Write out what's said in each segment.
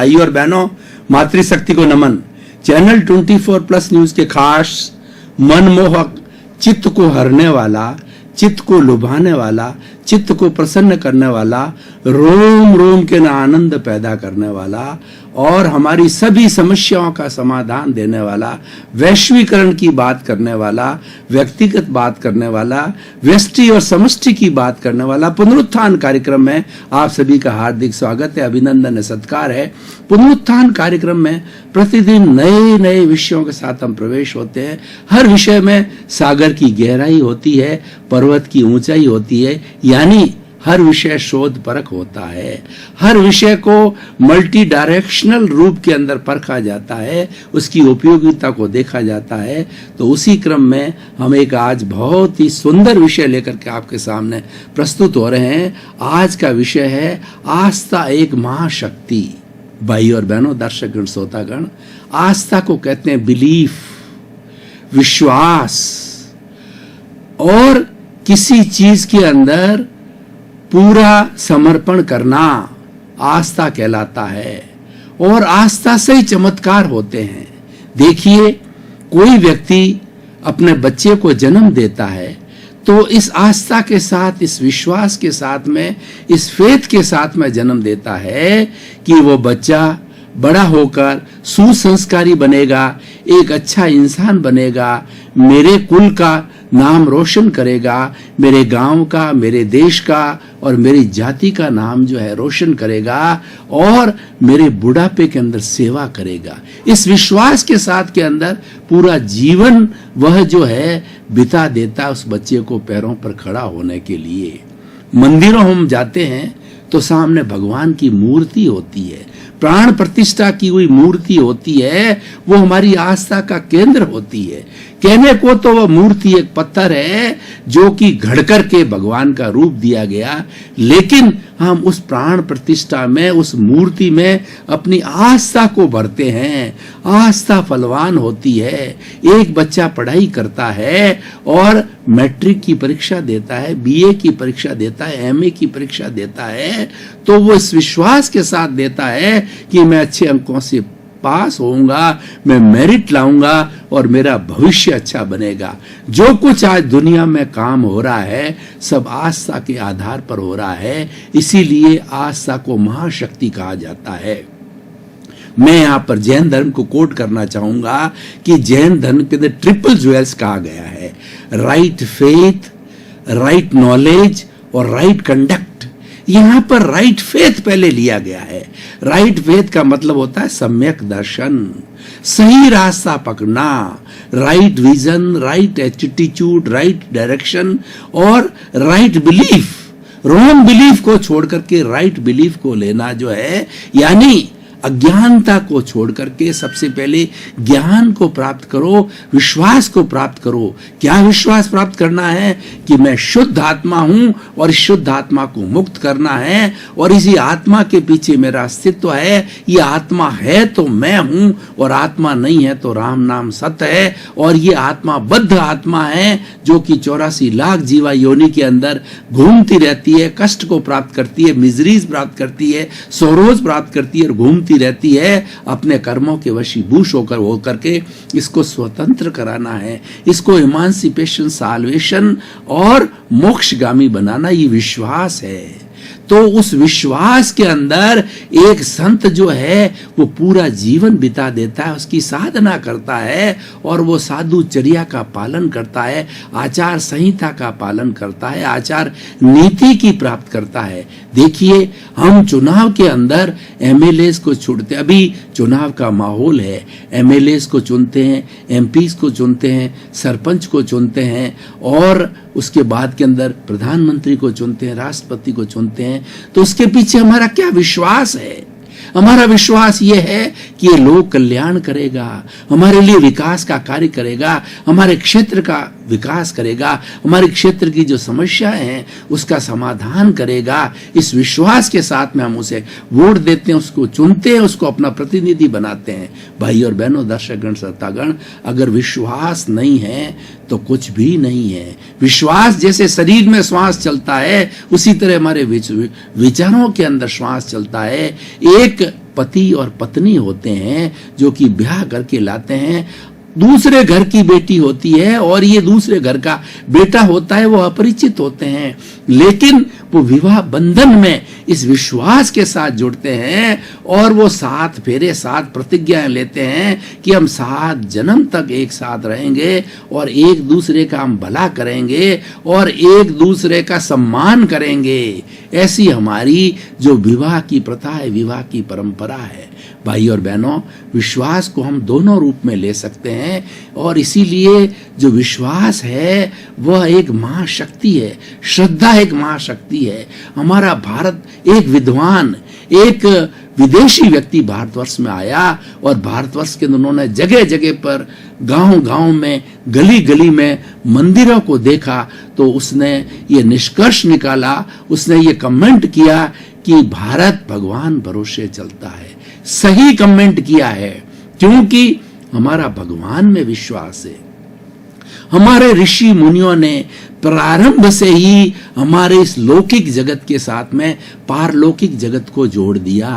भाई और बहनों, मातृशक्ति को नमन। चैनल 24+ न्यूज के खास मनमोहक, चित्त को हरने वाला, चित्त को लुभाने वाला, चित्त को प्रसन्न करने वाला, रोम रोम के आनंद पैदा करने वाला और हमारी सभी समस्याओं का समाधान देने वाला, वैश्वीकरण की बात करने वाला, व्यक्तिगत बात करने वाला, व्यष्टि और समष्टि की बात करने वाला पुनरुत्थान कार्यक्रम में आप सभी का हार्दिक स्वागत है, अभिनंदन है, सत्कार है। पुनरुत्थान कार्यक्रम में प्रतिदिन नए नए विषयों के साथ हम प्रवेश होते हैं। हर विषय में सागर की गहराई होती है, पर्वत की ऊंचाई होती है, यानी हर विषय शोध परख होता है। हर विषय को मल्टी डायरेक्शनल रूप के अंदर परखा जाता है, उसकी उपयोगिता को देखा जाता है। तो उसी क्रम में हम एक आज बहुत ही सुंदर विषय लेकर के आपके सामने प्रस्तुत हो रहे हैं। आज का विषय है आस्था एक महाशक्ति। भाई और बहनों, दर्शकगण, श्रोतागण, आस्था को कहते हैं बिलीफ, विश्वास, और किसी चीज के अंदर पूरा समर्पण करना आस्था कहलाता है। और आस्था से ही चमत्कार होते हैं। देखिए, कोई व्यक्ति अपने बच्चे को जन्म देता है तो इस आस्था के साथ, इस विश्वास के साथ में, इस फेथ के साथ में जन्म देता है कि वो बच्चा बड़ा होकर सुसंस्कारी बनेगा, एक अच्छा इंसान बनेगा, मेरे कुल का नाम रोशन करेगा, मेरे गांव का, मेरे देश का और मेरी जाति का नाम जो है रोशन करेगा और मेरे बुढ़ापे के अंदर सेवा करेगा। इस विश्वास के साथ के अंदर पूरा जीवन वह जो है बिता देता उस बच्चे को पैरों पर खड़ा होने के लिए। मंदिरों हम जाते हैं तो सामने भगवान की मूर्ति होती है, प्राण प्रतिष्ठा की हुई मूर्ति होती है, वो हमारी आस्था का केंद्र होती है। कहने को तो वह मूर्ति एक पत्थर है जो कि घड़ करके भगवान का रूप दिया गया, लेकिन हम उस प्राण प्रतिष्ठा में, उस मूर्ति में अपनी आस्था को भरते हैं। आस्था फलवान होती है। एक बच्चा पढ़ाई करता है और मैट्रिक की परीक्षा देता है, बीए की परीक्षा देता है, एमए की परीक्षा देता है, तो वो इस विश्वास के साथ देता है कि मैं अच्छे अंकों से पास होऊंगा, मैं मेरिट लाऊंगा और मेरा भविष्य अच्छा बनेगा। जो कुछ आज दुनिया में काम हो रहा है सब आस्था के आधार पर हो रहा है, इसीलिए आस्था को महाशक्ति कहा जाता है। मैं यहाँ पर जैन धर्म को कोट करना चाहूंगा कि जैन धर्म के अंदर ट्रिपल ज्वेल्स कहा गया है, राइट फेथ, राइट नॉलेज और राइट कंडक्ट। यहां पर राइट फेथ पहले लिया गया है। राइट फेथ का मतलब होता है सम्यक दर्शन, सही रास्ता पकड़ना, right vision, right attitude, right direction और राइट बिलीफ। रॉन्ग बिलीफ को छोड़ करके राइट बिलीफ को लेना जो है, यानी अज्ञानता को छोड़ करके सबसे पहले ज्ञान को प्राप्त करो, विश्वास को प्राप्त करो। क्या विश्वास प्राप्त करना है कि मैं शुद्ध आत्मा हूं और इस शुद्ध आत्मा को मुक्त करना है और इसी आत्मा के पीछे मेरा अस्तित्व है। ये आत्मा है तो मैं हूं और आत्मा नहीं है तो राम नाम सत्य है। और ये आत्मा बद्ध आत्मा है जो कि 84 लाख जीवा योनि के अंदर घूमती रहती है, कष्ट को प्राप्त करती है, मिजरीज प्राप्त करती है, सौरोज प्राप्त करती है और घूमती रहती है। अपने कर्मों के वशीभूष होकर के इसको स्वतंत्र कराना है, इसको इमांसिपेशन, साल्वेशन और मोक्षगामी बनाना, ये विश्वास है। तो उस विश्वास के अंदर एक संत जो है वो पूरा जीवन बिता देता है, उसकी साधना करता है और वो साधुचर्या का पालन करता है, आचार संहिता का पालन करता है, आचार नीति की प्राप्त करता है। देखिए, हम चुनाव के अंदर एमएलए को चुनते, अभी चुनाव का माहौल है, एमएलए को चुनते हैं, एमपीज को चुनते हैं, सरपंच को चुनते हैं और उसके बाद के अंदर प्रधानमंत्री को चुनते हैं, राष्ट्रपति को चुनते हैं। तो उसके पीछे हमारा क्या विश्वास है? हमारा विश्वास ये है कि ये लोक कल्याण करेगा, हमारे लिए विकास का कार्य करेगा, हमारे क्षेत्र का विकास करेगा, हमारे क्षेत्र की जो समस्याएं हैं उसका समाधान करेगा। इस विश्वास के साथ में हम उसे वोट देते हैं, उसको चुनते हैं, उसको अपना प्रतिनिधि बनाते हैं। भाई और बहनों, दर्शकगण, श्रोतागण, अगर विश्वास नहीं है तो कुछ भी नहीं है। विश्वास जैसे शरीर में श्वास चलता है, उसी तरह हमारे विचारों के अंदर श्वास चलता है। एक पति और पत्नी होते हैं जो कि ब्याह करके लाते हैं, दूसरे घर की बेटी होती है और ये दूसरे घर का बेटा होता है, वो अपरिचित होते हैं, लेकिन वो विवाह बंधन में इस विश्वास के साथ जुड़ते हैं और वो 7 फेरे 7 प्रतिज्ञाएं लेते हैं कि हम 7 जन्म तक एक साथ रहेंगे और एक दूसरे का हम भला करेंगे और एक दूसरे का सम्मान करेंगे। ऐसी हमारी जो विवाह की प्रथा है, विवाह की परंपरा है। भाई और बहनों, विश्वास को हम दोनों रूप में ले सकते हैं और इसीलिए जो विश्वास है वह एक महाशक्ति है, श्रद्धा एक महाशक्ति है। हमारा भारत, एक विद्वान, एक विदेशी व्यक्ति भारतवर्ष में आया और भारतवर्ष के उन्होंने जगह जगह पर, गांव-गांव में, गली गली में मंदिरों को देखा तो उसने ये निष्कर्ष निकाला, उसने ये कमेंट किया कि भारत भगवान भरोसे चलता है। सही कमेंट किया है, क्योंकि हमारा भगवान में विश्वास है। हमारे ऋषि मुनियों ने प्रारंभ से ही हमारे इस लौकिक जगत के साथ में पारलौकिक जगत को जोड़ दिया।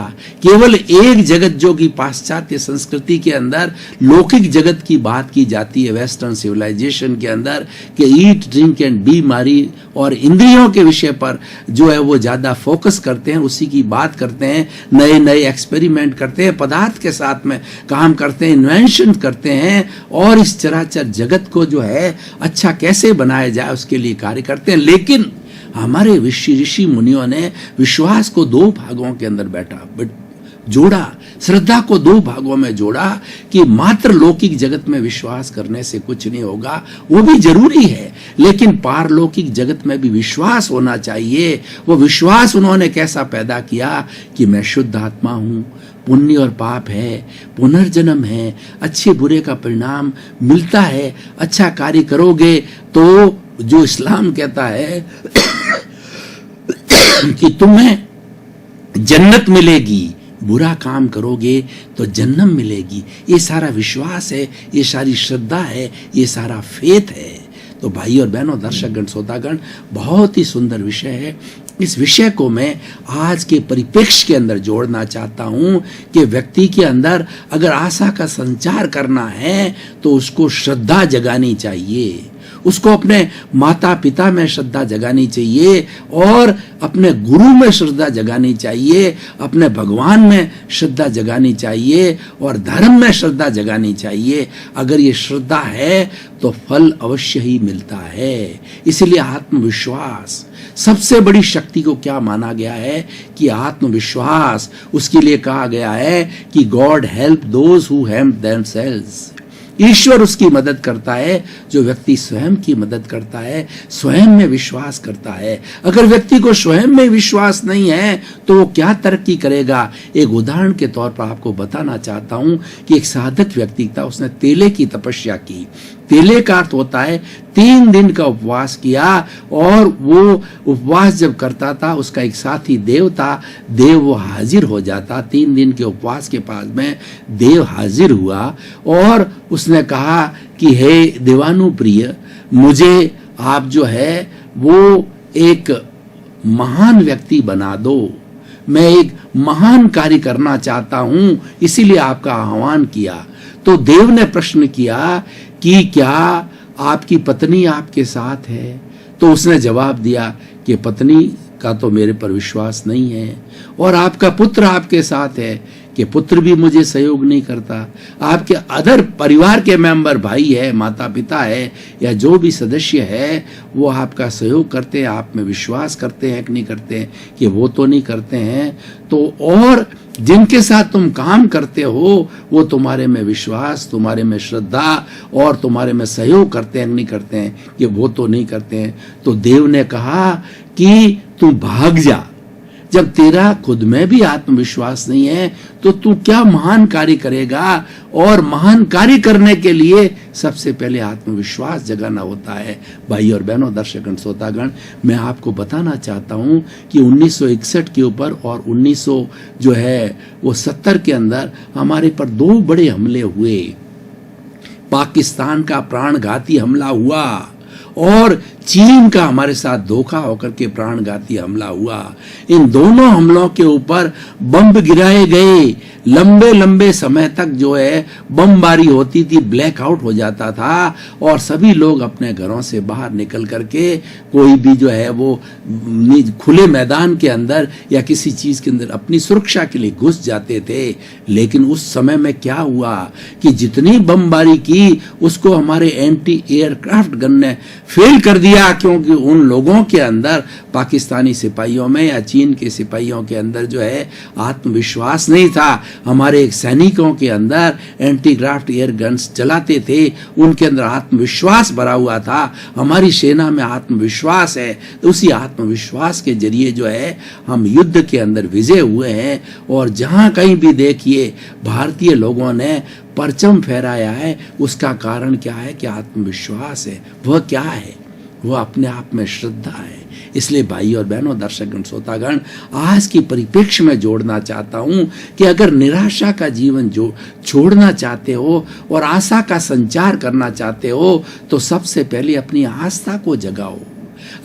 केवल एक जगत जो कि पाश्चात्य संस्कृति के अंदर लौकिक जगत की बात की जाती है, वेस्टर्न सिविलाइजेशन के अंदर, कि ईट, ड्रिंक एंड बी मैरी, और इंद्रियों के विषय पर जो है वो ज्यादा फोकस करते हैं, उसी की बात करते हैं, नए नए एक्सपेरिमेंट करते हैं, पदार्थ के साथ में काम करते हैं, इन्वेंशन करते हैं और इस चराचर जगत को जो है अच्छा कैसे बनाया जाए उसके लिए कार्य करते हैं। लेकिन हमारे ऋषि मुनियों ने विश्वास को 2 भागों के अंदर जोड़ा, श्रद्धा को 2 भागों में जोड़ा कि मात्र लौकिक जगत में विश्वास करने से कुछ नहीं होगा, वो भी जरूरी है, लेकिन पारलौकिक जगत में भी विश्वास होना चाहिए। वो विश्वास उन्होंने कैसा पैदा किया कि मैं शुद्ध आत्मा हूं, पुण्य और पाप है, पुनर्जन्म है, अच्छे बुरे का परिणाम मिलता है, अच्छा कार्य करोगे तो जो इस्लाम कहता है कि तुम्हें जन्नत मिलेगी, बुरा काम करोगे तो जन्नत मिलेगी। ये सारा विश्वास है, ये सारी श्रद्धा है, ये सारा फेथ है। तो भाई और बहनों, दर्शकगण, श्रोतागण, बहुत ही सुंदर विषय है। इस विषय को मैं आज के परिप्रेक्ष्य के अंदर जोड़ना चाहता हूं कि व्यक्ति के अंदर अगर आशा का संचार करना है तो उसको श्रद्धा जगानी चाहिए, उसको अपने माता पिता में श्रद्धा जगानी चाहिए और अपने गुरु में श्रद्धा जगानी चाहिए, अपने भगवान में श्रद्धा जगानी चाहिए और धर्म में श्रद्धा जगानी चाहिए। अगर ये श्रद्धा है तो फल अवश्य ही मिलता है। इसलिए आत्मविश्वास सबसे बड़ी शक्ति को क्या माना गया है कि आत्मविश्वास, उसके लिए कहा गया है कि God help those who help themselves. ईश्वर उसकी मदद करता है जो व्यक्ति स्वयं की मदद करता है, स्वयं में विश्वास करता है। अगर व्यक्ति को स्वयं में विश्वास नहीं है तो वो क्या तरक्की करेगा। एक उदाहरण के तौर पर आपको बताना चाहता हूं कि एक साधक व्यक्ति था, उसने तेले की तपस्या की। तेले का अर्थ होता है 3 दिन का उपवास किया और वो उपवास जब करता था उसका एक साथी देव था, देव वो हाजिर हो जाता। 3 दिन के उपवास के पास में देव हाजिर हुआ और उसने कहा कि हे देवानुप्रिय, मुझे आप जो है वो एक महान व्यक्ति बना दो, मैं एक महान कार्य करना चाहता हूं, इसीलिए आपका आह्वान किया। तो देव ने प्रश्न किया कि क्या आपकी पत्नी आपके साथ है? तो उसने जवाब दिया कि पत्नी का तो मेरे पर विश्वास नहीं है, और आपका पुत्र आपके साथ है कि पुत्र भी मुझे सहयोग नहीं करता। आपके अदर परिवार के मेंबर, भाई है, माता पिता है या जो भी सदस्य है, वो आपका सहयोग करते हैं, आप में विश्वास करते हैं कि नहीं करते हैं, कि वो तो नहीं करते हैं। तो और जिनके साथ तुम काम करते हो वो तुम्हारे में विश्वास, तुम्हारे में श्रद्धा और तुम्हारे में सहयोग करते हैं नहीं करते हैं, कि वो तो नहीं करते हैं। तो देव ने कहा कि तू भाग जा, जब तेरा खुद में भी आत्मविश्वास नहीं है तो तू क्या महान कार्य करेगा। और महान कार्य करने के लिए सबसे पहले आत्मविश्वास जगाना होता है। भाई और बहनों, दर्शकगण, श्रोतागण, मैं आपको बताना चाहता हूं कि 1961 के ऊपर और 1970 के अंदर हमारे पर 2 बड़े हमले हुए। पाकिस्तान का प्राणघाती हमला हुआ और चीन का हमारे साथ धोखा होकर के प्राणघाती हमला हुआ। इन दोनों हमलों के ऊपर बम गिराए गए। लंबे लंबे समय तक जो है बमबारी होती थी, ब्लैकआउट हो जाता था और सभी लोग अपने घरों से बाहर निकल करके कोई भी जो है वो खुले मैदान के अंदर या किसी चीज के अंदर अपनी सुरक्षा के लिए घुस जाते थे। लेकिन उस समय में क्या हुआ कि जितनी बमबारी की उसको हमारे एंटी एयरक्राफ्ट गन ने फेल कर दिया, क्योंकि उन लोगों के अंदर, पाकिस्तानी सिपाहियों में या चीन के सिपाहियों के अंदर जो है आत्मविश्वास नहीं था। हमारे सैनिकों के अंदर एंटी क्राफ्ट एयर गन्स चलाते थे, उनके अंदर आत्मविश्वास भरा हुआ था। हमारी सेना में आत्मविश्वास है, तो उसी आत्मविश्वास के जरिए जो है हम युद्ध के अंदर विजय हुए हैं। और जहां कहीं भी देखिए भारतीय लोगों ने परचम फहराया है, उसका कारण क्या है कि आत्मविश्वास है। वह क्या है? वह अपने आप में श्रद्धा है। इसलिए भाई और बहनों, दर्शकगण, श्रोतागण, आज की परिप्रेक्ष्य में जोड़ना चाहता हूं कि अगर निराशा का जीवन जो छोड़ना चाहते हो और आशा का संचार करना चाहते हो तो सबसे पहले अपनी आस्था को जगाओ,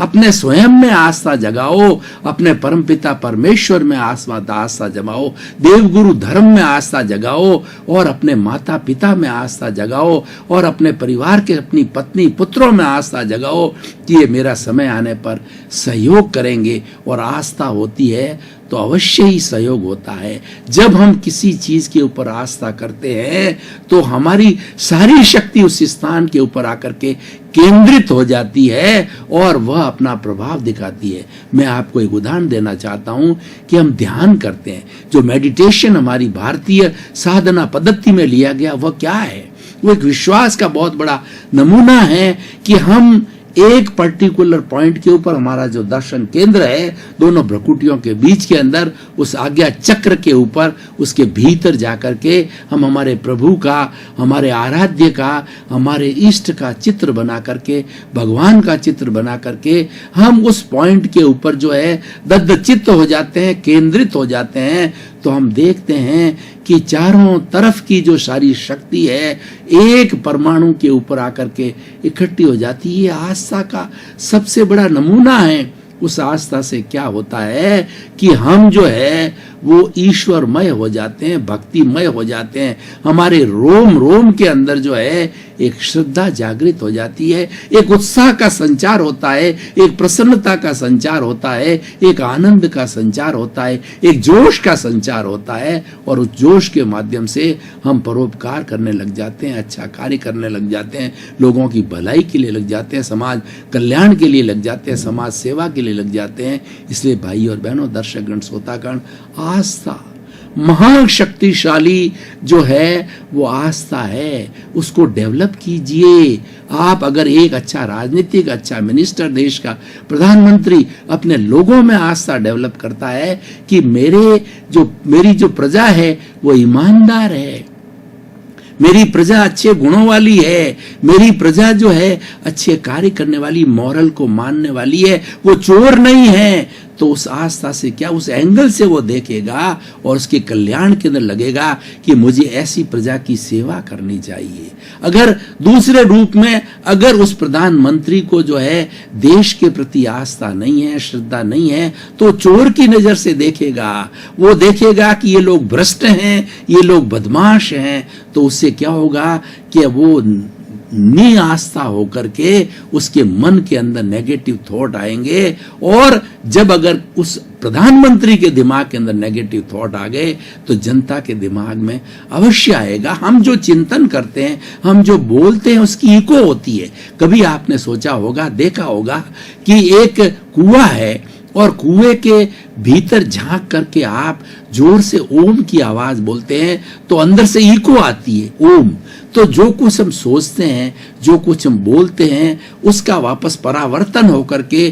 अपने स्वयं में आस्था जगाओ, अपने परमपिता परमेश्वर में आस्था जगाओ, देवगुरु धर्म में आस्था जगाओ और अपने माता पिता में आस्था जगाओ और अपने परिवार के, अपनी पत्नी पुत्रों में आस्था जगाओ कि ये मेरा समय आने पर सहयोग करेंगे। और आस्था होती है तो अवश्य ही सहयोग होता है। जब हम किसी चीज के ऊपर आस्था करते हैं तो हमारी सारी शक्ति उस स्थान के ऊपर आकर के केंद्रित हो जाती है और वह अपना प्रभाव दिखाती है। मैं आपको एक उदाहरण देना चाहता हूं कि हम ध्यान करते हैं, जो मेडिटेशन हमारी भारतीय साधना पद्धति में लिया गया वह क्या है? वो एक विश्वास का बहुत बड़ा नमूना है कि हम एक पर्टिकुलर पॉइंट के ऊपर, हमारा जो दर्शन केंद्र है दोनों भ्रकुटियों के बीच के अंदर, उस आज्ञा चक्र के ऊपर, उसके भीतर जाकर के हम हमारे प्रभु का, हमारे आराध्य का, हमारे इष्ट का चित्र बना करके, भगवान का चित्र बना करके हम उस पॉइंट के ऊपर जो है दद्दचित्त हो जाते हैं, केंद्रित हो जाते हैं। तो हम देखते हैं कि चारों तरफ की जो सारी शक्ति है एक परमाणु के ऊपर आकर के इकट्ठी हो जाती है। ये आस्था का सबसे बड़ा नमूना है। उस आस्था से क्या होता है कि हम जो है वो ईश्वरमय हो जाते हैं, भक्तिमय हो जाते हैं। हमारे रोम रोम के अंदर जो है एक श्रद्धा जागृत हो जाती है, एक उत्साह का संचार होता है, एक प्रसन्नता का संचार होता है, एक आनंद का संचार होता है, एक जोश का संचार होता है। और उस जोश के माध्यम से हम परोपकार करने लग जाते हैं, अच्छा कार्य करने लग जाते हैं, लोगों की भलाई के लिए लग जाते हैं, समाज कल्याण के लिए लग जाते हैं, समाज सेवा के लिए लग जाते हैं। इसलिए भाई और बहनों, दर्शकगण, श्रोतागण, आस्था महाशक्तिशाली जो है वो आस्था है, उसको डेवलप कीजिए। आप अगर एक अच्छा राजनीतिक, अच्छा मिनिस्टर, देश का प्रधानमंत्री अपने लोगों में आस्था डेवलप करता है कि मेरी जो प्रजा है वो ईमानदार है, मेरी प्रजा अच्छे गुणों वाली है, मेरी प्रजा जो है अच्छे कार्य करने वाली, मॉरल को मानने वाली है, वो चोर नहीं है, तो उस आस्था से क्या, उस एंगल से वो देखेगा और उसके कल्याण के अंदर लगेगा कि मुझे ऐसी प्रजा की सेवा करनी चाहिए। अगर दूसरे रूप में अगर उस प्रधानमंत्री को जो है देश के प्रति आस्था नहीं है, श्रद्धा नहीं है, तो चोर की नजर से देखेगा। वो देखेगा कि ये लोग भ्रष्ट हैं, ये लोग बदमाश हैं। तो उससे क्या होगा कि वो निआस्था होकर के उसके मन के अंदर नेगेटिव थॉट आएंगे। और जब अगर उस प्रधानमंत्री के दिमाग के अंदर नेगेटिव थॉट आ गए तो जनता के दिमाग में अवश्य आएगा। हम जो चिंतन करते हैं, हम जो बोलते हैं, उसकी इको होती है। कभी आपने सोचा होगा, देखा होगा कि एक कुआं है और कुएं के भीतर झांक करके आप जोर से ओम की आवाज बोलते हैं तो अंदर से इको आती है, ओम। तो जो कुछ हम सोचते हैं, जो कुछ हम बोलते हैं उसका वापस परावर्तन होकर के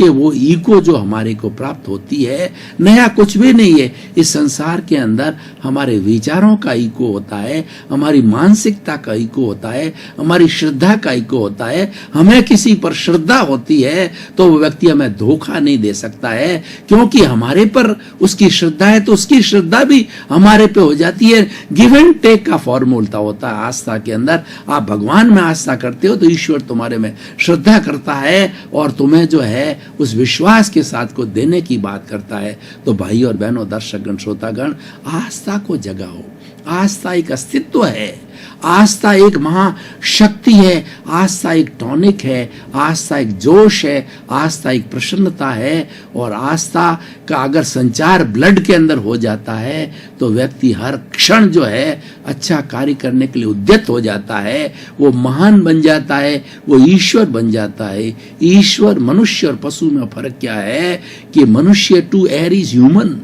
वो ईगो जो हमारे को प्राप्त होती है, नया कुछ भी नहीं है। इस संसार के अंदर हमारे विचारों का ईगो होता है, हमारी मानसिकता का ईगो होता है, हमारी श्रद्धा का ईगो होता है। हमें किसी पर श्रद्धा होती है तो वो व्यक्ति हमें धोखा नहीं दे सकता है, क्योंकि हमारे पर उसकी श्रद्धा है तो उसकी श्रद्धा भी हमारे पे हो जाती है। गिव एंड टेक का फॉर्मूला होता है आस्था के अंदर। आप भगवान में आस्था करते हो तो ईश्वर तुम्हारे में श्रद्धा करता है और तुम्हें जो है उस विश्वास के साथ को देने की बात करता है। तो भाई और बहनों, दर्शकगण, श्रोतागण, आस्था को जगाओ। आस्था एक अस्तित्व है, आस्था एक महाशक्ति है, आस्था एक टॉनिक है, आस्था एक जोश है, आस्था एक प्रसन्नता है। और आस्था का अगर संचार ब्लड के अंदर हो जाता है तो व्यक्ति हर क्षण जो है अच्छा कार्य करने के लिए उद्यत हो जाता है, वो महान बन जाता है, वो ईश्वर बन जाता है। ईश्वर, मनुष्य और पशु में फर्क क्या है कि मनुष्य टू एयर इज ह्यूमन।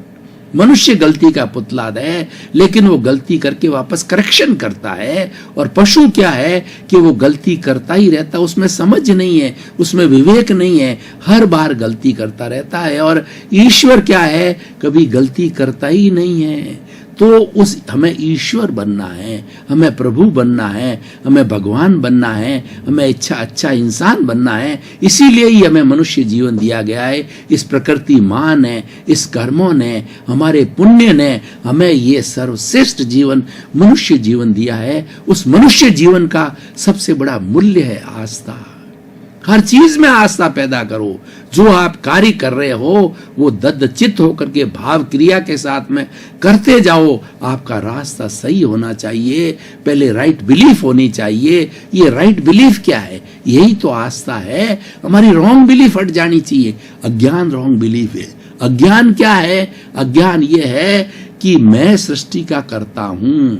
मनुष्य गलती का पुतला है, लेकिन वो गलती करके वापस करेक्शन करता है। और पशु क्या है कि वो गलती करता ही रहता, उसमें समझ नहीं है, उसमें विवेक नहीं है, हर बार गलती करता रहता है। और ईश्वर क्या है, कभी गलती करता ही नहीं है। तो हमें ईश्वर बनना है, हमें प्रभु बनना है, हमें भगवान बनना है, हमें अच्छा इंसान बनना है। इसीलिए ही हमें मनुष्य जीवन दिया गया है। इस प्रकृति माँ ने, इस कर्मों ने, हमारे पुण्य ने हमें ये सर्वश्रेष्ठ जीवन, मनुष्य जीवन दिया है। उस मनुष्य जीवन का सबसे बड़ा मूल्य है आस्था। हर चीज में आस्था पैदा करो। जो आप कार्य कर रहे हो वो ददचित्त होकर के भाव क्रिया के साथ में करते जाओ। आपका रास्ता सही होना चाहिए, पहले राइट बिलीफ होनी चाहिए। ये राइट बिलीफ क्या है? यही तो आस्था है। हमारी रॉन्ग बिलीफ हट जानी चाहिए। अज्ञान रॉन्ग बिलीफ है। अज्ञान क्या है? अज्ञान ये है कि मैं सृष्टि का करता हूं।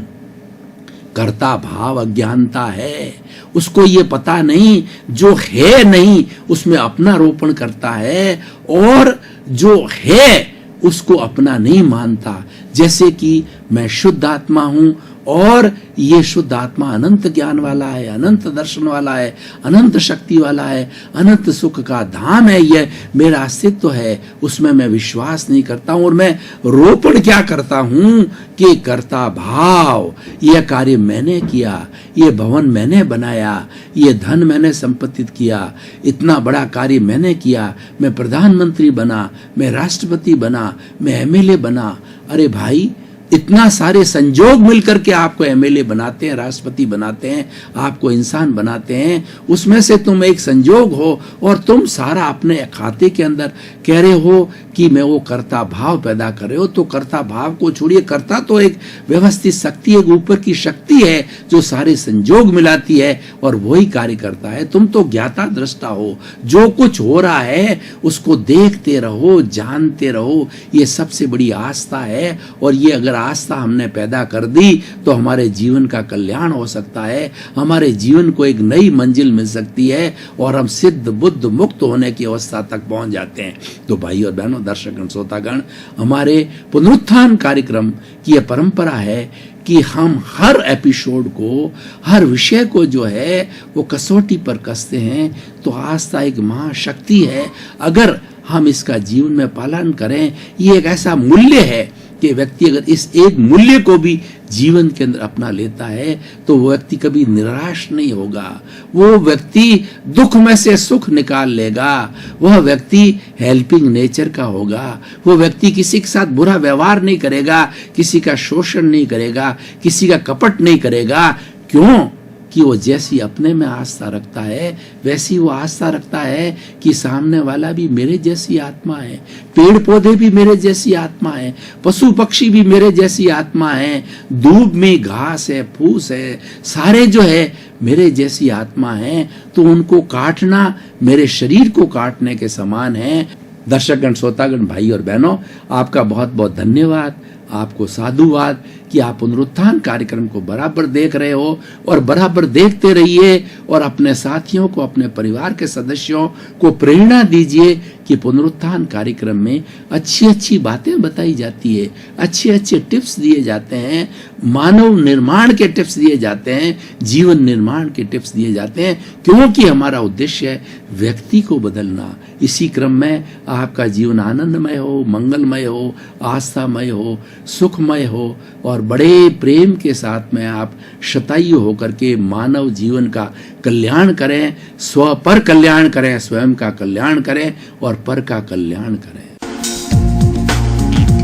कर्ता भाव अज्ञानता है। उसको ये पता नहीं जो है नहीं उसमें अपना रोपण करता है, और जो है उसको अपना नहीं मानता। जैसे कि मैं शुद्ध आत्मा हूं और ये शुद्ध आत्मा अनंत ज्ञान वाला है, अनंत दर्शन वाला है, अनंत शक्ति वाला है, अनंत सुख का धाम है, ये मेरा अस्तित्व है। उसमें मैं विश्वास नहीं करता हूं। और मैं रोपण क्या करता हूं कि कर्ता भाव, यह कार्य मैंने किया, ये भवन मैंने बनाया, ये धन मैंने संपत्तित किया, इतना बड़ा कार्य मैंने किया, मैं प्रधानमंत्री बना, मैं राष्ट्रपति बना, मैं एमएलए बना। अरे भाई, इतना सारे संजोग मिलकर के आपको एमएलए बनाते हैं, राष्ट्रपति बनाते हैं, आपको इंसान बनाते हैं। उसमें से तुम एक संजोग हो और तुम सारा अपने खाते के अंदर कह रहे हो कि मैं वो कर्ता भाव पैदा कर रहे हो। तो कर्ता भाव को छोड़िए, कर्ता तो एक व्यवस्थित शक्ति, एक ऊपर की शक्ति है जो सारे संजोग मिलाती है और वही कार्य करता है। तुम तो ज्ञाता दृष्टा हो, जो कुछ हो रहा है उसको देखते रहो, जानते रहो। ये सबसे बड़ी आस्था है। और ये अगर आस्था हमने पैदा कर दी तो हमारे जीवन का कल्याण हो सकता है, हमारे जीवन को एक नई मंजिल मिल सकती है और हम सिद्ध बुद्ध मुक्त होने की अवस्था तक पहुंच जाते हैं। तो भाई और बहनों, दर्शकगण, श्रोतागण, हमारे पुनरुत्थान कार्यक्रम की यह परंपरा है कि हम हर एपिसोड को, हर विषय को जो है वो कसौटी पर कसते हैं। तो आस्था एक महाशक्ति है। अगर हम इसका जीवन में पालन करें, ये एक ऐसा मूल्य है कि व्यक्ति अगर इस एक मूल्य को भी जीवन के अंदर अपना लेता है तो वो व्यक्ति कभी निराश नहीं होगा। वो व्यक्ति दुख में से सुख निकाल लेगा। वह व्यक्ति हेल्पिंग नेचर का होगा। वो व्यक्ति किसी के साथ बुरा व्यवहार नहीं करेगा, किसी का शोषण नहीं करेगा, किसी का कपट नहीं करेगा। क्यों? कि वो जैसी अपने में आस्था रखता है वैसी वो आस्था रखता है कि सामने वाला भी मेरे जैसी आत्मा है, पेड़ पौधे भी मेरे जैसी आत्मा है, पशु पक्षी भी मेरे जैसी आत्मा है, धूप में घास है, फूस है, सारे जो है मेरे जैसी आत्मा है। तो उनको काटना मेरे शरीर को काटने के समान है। दर्शकगण, श्रोतागण, भाई और बहनों, आपका बहुत बहुत धन्यवाद, आपको साधुवाद कि आप पुनरुत्थान कार्यक्रम को बराबर देख रहे हो और बराबर देखते रहिए और अपने साथियों को, अपने परिवार के सदस्यों को प्रेरणा दीजिए कि पुनरुत्थान कार्यक्रम में अच्छी अच्छी बातें बताई जाती है, अच्छे अच्छे टिप्स दिए जाते हैं, मानव निर्माण के टिप्स दिए जाते हैं, जीवन निर्माण के टिप्स दिए जाते हैं, क्योंकि हमारा उद्देश्य है व्यक्ति को बदलना। इसी क्रम में आपका जीवन आनंदमय हो, मंगलमय हो, आस्थामय हो, सुखमय हो और बड़े प्रेम के साथ में आप शतायु होकर के मानव जीवन का कल्याण करें, स्व पर कल्याण करें, स्वयं का कल्याण करें और पर का कल्याण करें।